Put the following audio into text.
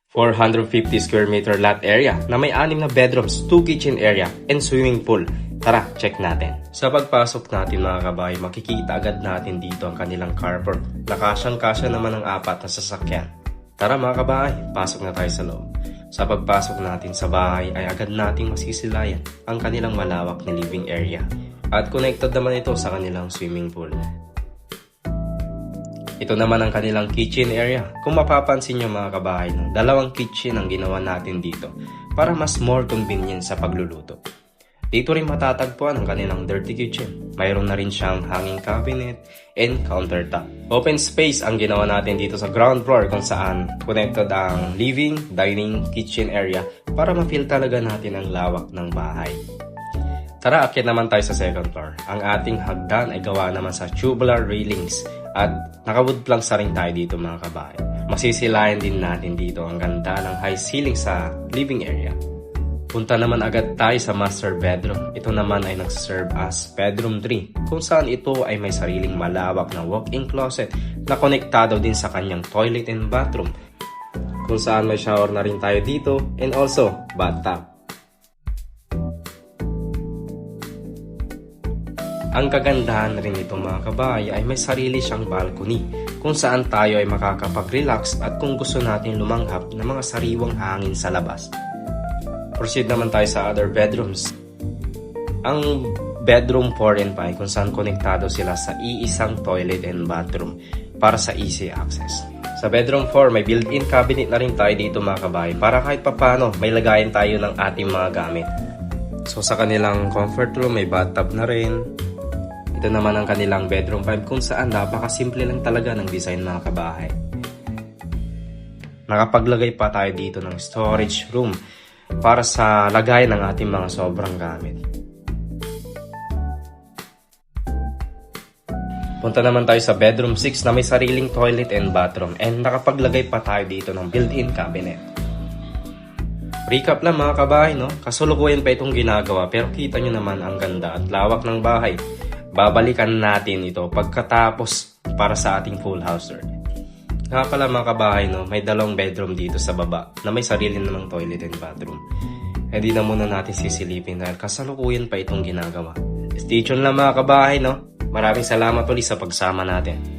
450 square meter lot area na may 6 na bedrooms, 2 kitchen area, and swimming pool. Tara, check natin. Sa pagpasok natin mga kabahay, makikita agad natin dito ang kanilang carport. Nakasyang-kasya naman ang 4 na sasakyan. Tara mga kabahay, pasok na tayo sa loob. Sa pagpasok natin sa bahay ay agad nating masisilayan ang kanilang malawak na living area. At connected naman ito sa kanilang swimming pool. Ito naman ang kanilang kitchen area. Kung mapapansin nyo mga kabahay, dalawang kitchen ang ginawa natin dito para mas more convenient sa pagluluto. Dito rin matatagpuan ang kanilang dirty kitchen. Mayroon na rin siyang hanging cabinet and countertop. Open space ang ginawa natin dito sa ground floor kung saan connected ang living, dining, kitchen area para ma-feel talaga natin ang lawak ng bahay. Tara, akyat naman tayo sa second floor. Ang ating hagdan ay gawa naman sa tubular railings at naka-wood planks rin tayo dito mga kabahay. Masisilayan din natin dito ang ganda ng high ceiling sa living area. Punta naman agad tayo sa master bedroom. Ito naman ay nagserve as bedroom 3 kung saan ito ay may sariling malawak na walk-in closet na konektado din sa kanyang toilet and bathroom kung saan may shower na rin tayo dito and also bathtub. Ang kagandahan rin nito mga kabahay ay may sarili siyang balcony kung saan tayo ay makakapag-relax at kung gusto natin lumanghap ng mga sariwang hangin sa labas. Proceed naman tayo sa other bedrooms. Ang bedroom 4 and 5 kung saan konektado sila sa iisang toilet and bathroom para sa easy access. Sa bedroom 4 may built-in cabinet na rin tayo dito mga kabahay para kahit papano may lagayan tayo ng ating mga gamit. So sa kanilang comfort room may bathtub na rin. Ito naman ang kanilang bedroom 5 kung saan napakasimple lang talaga ng design mga kabahay. Nakapaglagay pa tayo dito ng storage room para sa lagay ng ating mga sobrang gamit. Punta naman tayo sa bedroom 6 na may sariling toilet and bathroom and nakapaglagay pa tayo dito ng built-in cabinet. Recap lang mga kabahay, no? Kasulukuyan pa itong ginagawa pero kita nyo naman ang ganda at lawak ng bahay. Babalikan natin ito pagkatapos para sa ating full house tour. Nga pala mga kabahay, no, may 2 bedroom dito sa baba na may sarili namang toilet and bathroom. Hindi na muna natin sisilipin dahil kasalukuyan pa itong ginagawa. Stay tuned lang mga kabahay, no? Maraming salamat ulit sa pagsama natin.